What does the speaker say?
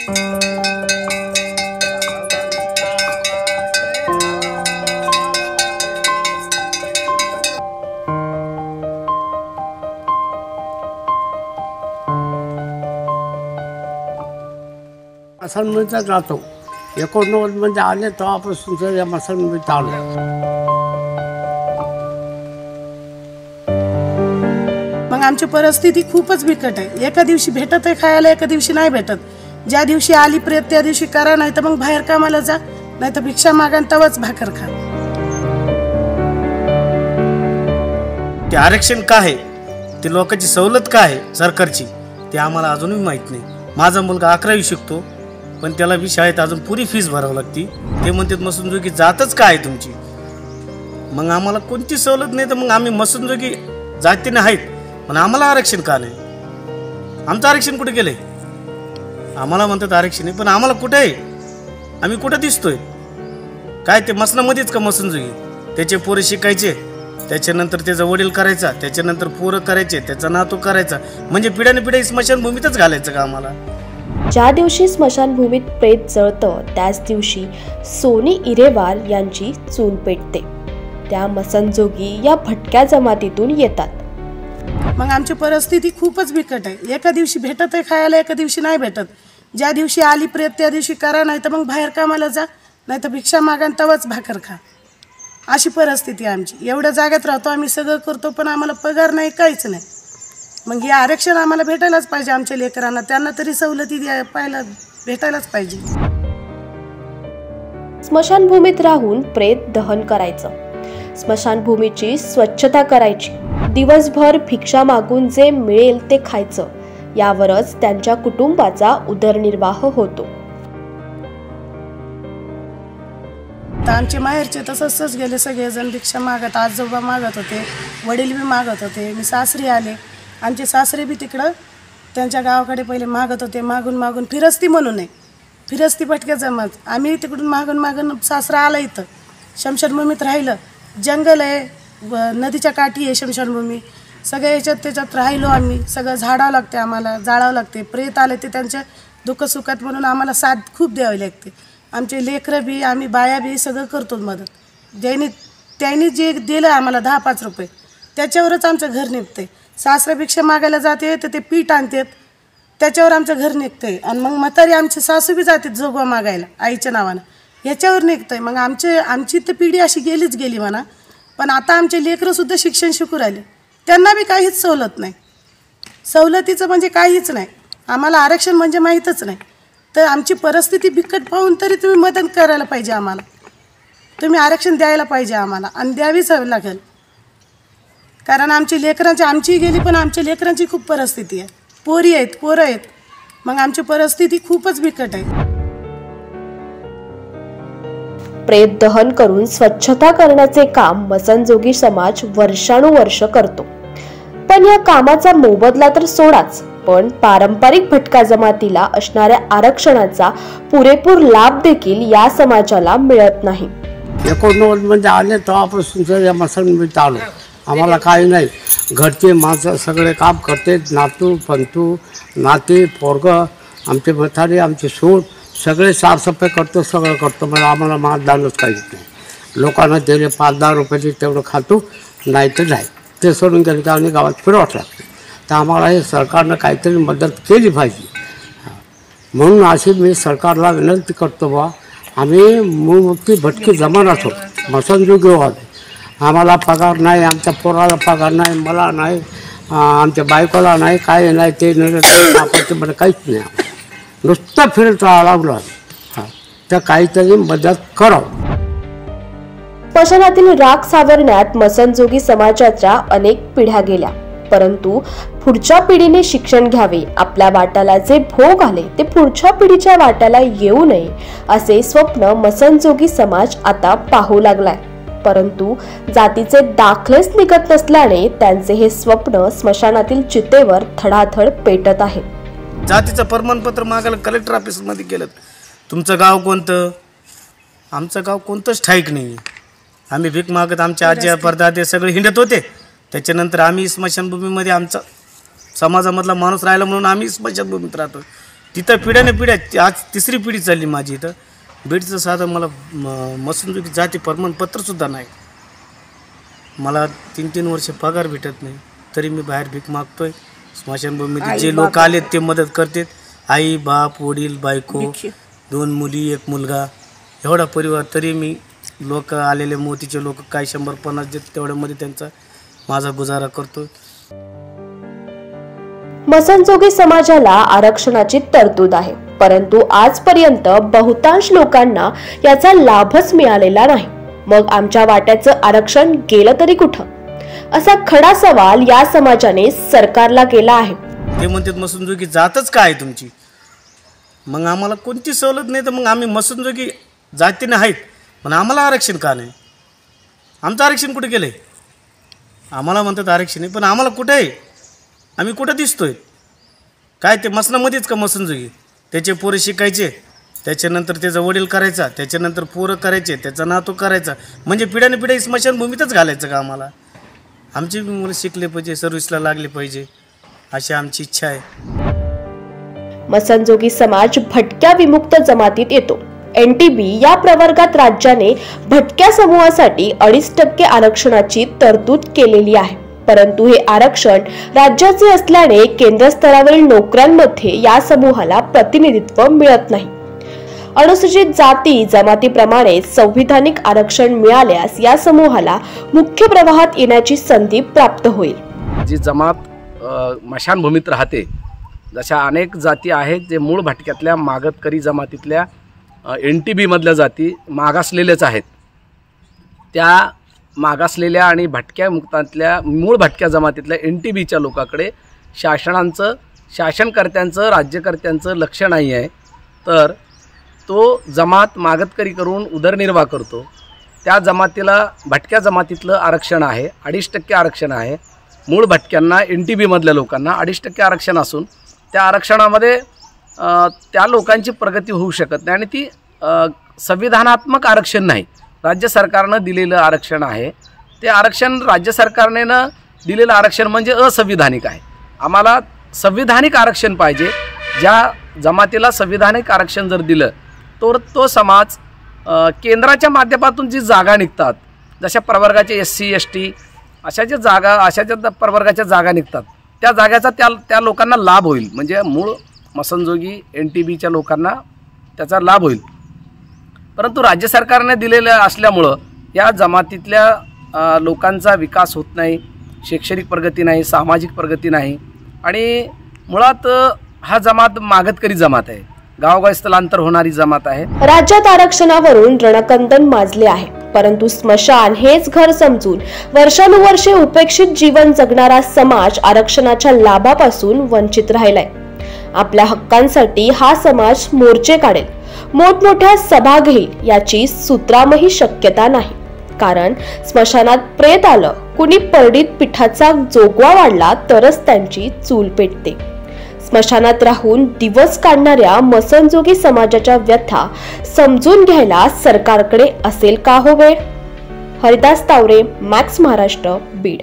मसालमध्ये राहतो 89 मध्ये आले तेव्हापासून तर या मसालमध्ये चालू आहे. मग आमची परिस्थिती खूपच बिकट आहे. एका दिवशी भेटत आहे खायला, एका दिवशी नाही भेटत. ज्या दिवशी आली प्रेत त्या दिवशी करा, नाही तर मग बाहेर कामाला जा, नाही तर भिक्षा मागा तवाच भाकर खा. ते आरक्षण काय आहे, ते लोकांची सवलत काय आहे सरकारची, ते आम्हाला अजूनही माहीत नाही. माझा मुलगा 11वी शिकतो, पण त्याला बी शाळेत अजून पुरी फीस भरावी लागती. ते म्हणतात मसनजोगी जातच काय आहे तुमची. मग आम्हाला कोणती सवलत नाही, तर मग आम्ही मसनजोगी जातीने आहेत, पण आम्हाला आरक्षण का नाही? आमचं आरक्षण कुठे गेलंय? आम्हाला म्हणतात आरक्षण आहे, पण आम्हाला कुठे आहे? आम्ही कुठं दिसतोय? काय ते मसनामध्येच का मसनजोगी? त्याचे पोरं शिकायचे, त्याच्यानंतर त्याचा वडील करायचा, त्याच्यानंतर पोरं करायचे, त्याचा नातू करायचा, म्हणजे पिढ्याने पिढ्या स्मशानभूमीतच घालायचं का आम्हाला? ज्या दिवशी स्मशानभूमीत प्रेत जळतं त्याच दिवशी सोनी इरेवार यांची चूल पेटते. त्या मसनजोगी या भटक्या जमातीतून येतात. मग आमची परिस्थिती खूपच बिकट आहे. एका दिवशी भेटत आहे खायला, एका दिवशी नाही भेटत. ज्या दिवशी आली प्रेत त्या दिवशी करा, नाही तर मग बाहेर कामाला जा, नाही तर भिक्षा मागा तवाच भाकर खा. अशी परिस्थिती आहे आमची. एवढ्या जागेत राहतो आम्ही, सगळं करतो, पण आम्हाला पगार नाही, काहीच नाही. मग हे आरक्षण आम्हाला भेटायलाच पाहिजे. आमच्या लेकरांना त्यांना तरी सवलती पाहायला भेटायलाच पाहिजे. स्मशानभूमीत राहून प्रेत दहन करायचं, स्मशानभूमीची स्वच्छता करायची, दिवसभर भिक्षा मागून जे मिळेल ते खायचं, यावरच त्यांच्या कुटुंबाचा उदरनिर्वाह होतो. आमचे माहेरचे तसंच गेले सगळेजण भिक्षा मागत. आजोबा मागत होते, वडील बी मागत होते. मी सासरी आले, आमचे सासरे बी तिकडं त्यांच्या गावाकडे पहिले मागत होते. मागून मागून फिरस्ती म्हणून आहे, फिरस्ती भटक्या जमात. आम्ही तिकडून मागून मागून सासरा आला इथं शमशानभूमीत राहिलं. जंगल आहे, नदीच्या काठी आहे शमशानभूमी. सगळ्या याच्यात त्याच्यात राहिलो आम्ही. सगळं झाडावं लागते आम्हाला, जाळावं लागते. प्रेत आले ते त्यांच्या दुःखसुखात म्हणून आम्हाला साथ खूप द्यावी लागते. आमचे लेकरं बी, आम्ही बाया बी सगळं करतो मदत. त्यांनी जे दिलं आम्हाला 10-5 रुपये, त्याच्यावरच आमचं घर निघतंय. सासरा भिक्षा मागायला जाते तर ते पीठ आणतात, त्याच्यावर आमचं घर निघतंय. आणि मग म्हातारी आमची सासू बी जाते जोगवा मागायला आईच्या नावानं, ह्याच्यावर निघतंय. मग आमची तर पिढी अशी गेलीच गेली म्हणा. पण आता आमचे लेकरंसुद्धा शिक्षण शिकू राहिले, त्यांना बी काहीच सवलत नाही. सवलतीचं म्हणजे काहीच नाही. आम्हाला आरक्षण म्हणजे माहीतच नाही. तर आमची परिस्थिती बिकट पाहून तरी तुम्ही मदत करायला पाहिजे आम्हाला. तुम्ही आरक्षण द्यायला पाहिजे आम्हाला, आणि द्यावीच लागेल. कारण आमची आमची गेली, पण आमच्या लेकरांची खूप परिस्थिती आहे. पोरी आहेत, पोरं आहेत. मग आमची परिस्थिती खूपच बिकट आहे. प्रेत दहन करून स्वच्छता करण्याचे काम मसनजोगी समाज वर्षानुवर्ष करतो. पण या कामाचा मोबदला तर सोडाच, पण पारंपरिक भटका जमातीला असणाऱ्या आरक्षणाचा पुरेपूर लाभ देखील या समाजाला मिळत नाही. 89 मध्ये आले तेव्हापासून तर या मसालमध्ये चालू. आम्हाला काही नाही. घरचे माणसं सगळे काम करते, नातू पंतू नाते पोरगं, आमचे म्हातारे, आमचे सून सगळे साफसफाई करतो, सगळं करतो. मला आम्हाला मानदानच काहीच नाही. लोकांना दिले 5-10 रुपयाचे तेवढं खातो, नाही तर नाही. ते सोडून गेले की आम्ही गावात फिरवत लागतो. तर आम्हाला हे सरकारनं काहीतरी मदत केली पाहिजे. म्हणून अशी मी सरकारला विनंती करतो बा, आम्ही मूळमुक्ती भटकी जमानात होतो, मसनजोगी आले. आम्हाला पगार नाही, आमच्या पोराला पगार नाही, मला नाही, आमच्या बायकोला नाही, काय नाही. ते नाही मला काहीच नाही. नुसतं फिरत लागलो. तर काहीतरी मदत करावं. स्मशानातील राख सावरण्यात मसनजोगी समाजाच्या अनेक पिढ्या गेल्या, परंतु पुढच्या पिढीने शिक्षण घ्यावे, आपल्या वाट्याला जे भोग आले ते पुढच्या पिढीच्या वाट्याला येऊ नये असे स्वप्न मसनजोगी समाज आता पाहू लागलाय. परंतु जातीचे दाखलेच निघत नसल्याने त्यांचे हे स्वप्न स्मशानातील चितेवर थडाथड पेटत आहे. जातीचं प्रमाणपत्र मागायला कलेक्टर ऑफिस मध्ये गेलं. तुमचं गाव कोणतं? आमचं गाव कोणतंच ठाईक नाही. आम्ही भीक मागत आमच्या आजी परदादे सगळे हिंडत होते. त्याच्यानंतर आम्ही स्मशानभूमीमध्ये आमचा समाजामधला माणूस राहिला म्हणून आम्ही स्मशानभूमीत राहतो. तिथं पिढ्याने पिढ्या आज तिसरी पिढी चालली माझी इथं. बीडचं साधं मला मसनजोगी जाती प्रमाणपत्रसुद्धा नाही. मला 3-3 वर्ष पगार भेटत नाही, तरी मी बाहेर भीक मागतोय. स्मशानभूमीत जे लोक आलेत ते मदत करतात. आई, बाप, वडील, बायको, 2 मुली, 1 मुलगा, एवढा परिवार. तरी मी लोक आलेले मोतीचे लोक काय 100-50 देत, तेवढ्यामध्ये त्यांचा माझा गुजारा करतो. मसनजोगी समाजाला आरक्षणाची तरतूद आहे, परंतु आजपर्यंत बहुतांश लोकांना याचा लाभच मिळालेला नाही. मग आमच्या वाट्याचं आरक्षण गेलं तरी कुठं, असा खडा सवाल या समाजाने सरकारला केला आहे. ते म्हणतात मसनजोगी जातच काय आहे तुमची, मग आम्हाला कोणती सवलत नाही, तर मग आम्ही मसनजोगी जातीने आहेत पण आम्हाला आरक्षण का नाही? आमचं आरक्षण कुठे गेलंय? आम्हाला म्हणतात आरक्षण आहे, पण आम्हाला कुठे आहे? आम्ही कुठं दिसतोय? काय ते मसनामध्येच का मसनजोगी? त्याचे पोरं शिकायचे, त्याच्यानंतर त्याचा वडील करायचा, त्याच्यानंतर पोरं करायचे, त्याचा नातू करायचा, म्हणजे पिढ्याने पिढ्या स्मशानभूमीतच घालायचं का आम्हाला? आमची मुलं शिकले पाहिजे, सर्व्हिसला लागले पाहिजे, अशी आमची इच्छा आहे. मसनजोगी समाज भटक्या विमुक्त जमातीत येतो. NTB या प्रवर्गात राज्याने भटक्या समूहासाठी 2.5% आरक्षणाची तरतूद केलेली आहे. परंतु हे आरक्षण राज्याचे असल्याने केंद्र स्तरावरील नोकऱ्यांमध्ये या समूहाला प्रतिनिधित्व मिळत नाही. अनुसूचित जाती जमातीप्रमाणे संविधानिक आरक्षण मिळाल्यास या समूहाला मुख्य प्रवाहात येण्याची संधी प्राप्त होईल. जी जमात मशानभूमीत राहते, जशा अनेक जाती आहेत जे मूळ भटक्यातल्या मागतकरी जमातीतल्या NTB मधल्या जाती मागासलेल्याच आहेत. त्या मागासलेल्या आणि भटक्या मुक्तातल्या मूळ भटक्या जमातीतल्या NTBच्या लोकांकडे शासनकर्त्यांचं राज्यकर्त्यांचं लक्ष नाही आहे. तर तो जमात मागतकरी करून उदरनिर्वाह करतो. त्या जमातीला भटक्या जमातीतलं आरक्षण आहे, 2.5% आरक्षण आहे. मूळ भटक्यांना NTB मधल्या लोकांना 2.5% आरक्षण असून त्या आरक्षणामध्ये त्या लोकांची प्रगती होऊ शकत नाही आणि ती संविधानात्मक आरक्षण नाही, राज्य सरकारनं दिलेलं आरक्षण आहे. ते आरक्षण राज्य सरकारने दिलेलं आरक्षण म्हणजे असंविधानिक आहे. आम्हाला संविधानिक आरक्षण पाहिजे. ज्या जमातीला संविधानिक आरक्षण जर दिलं तर तो समाज केंद्राच्या माध्यमातून जी जागा निघतात, जशा प्रवर्गाचे SC ST अशा ज्या प्रवर्गाच्या जागा निघतात, त्या जागाचा त्या लोकांना लाभ होईल. म्हणजे मूळ मसनजोगी NTBच्या लोकांना त्याचा लाभ होईल. परंतु राज्य सरकारने दिलेलं असल्यामुळं या जमातीतल्या लोकांचा विकास होत नाही, शैक्षणिक प्रगती नाही, सामाजिक प्रगती नाही आणि मुळात हा जमात मागतकरी जमात आहे, गावोगावी स्थलांतर होणारी जमात आहे. राज्यात आरक्षणावरून रणकंदन माजले आहे, परंतु स्मशान हेच घर समजून वर्षानुवर्षे उपेक्षित जीवन जगणारा समाज आरक्षणाच्या लाभापासून वंचित राहिलाय. आपल्या हक्कांसाठी हा समाज मोर्चे काढेल, मोठमोठ्या सभा घेईल याची सुतरामही शक्यता नाही. कारण स्मशानात प्रेत आलं, कुणी परडीत पिठाचा जोगवा वाढला तरच त्यांची चूल पेटते. स्मशानात राहून दिवस काढणाऱ्या मसनजोगी समाजाच्या व्यथा समजून घ्यायला सरकारकडे असेल का हो वेळ? हरिदास तावरे, मॅक्स महाराष्ट्र, बीड.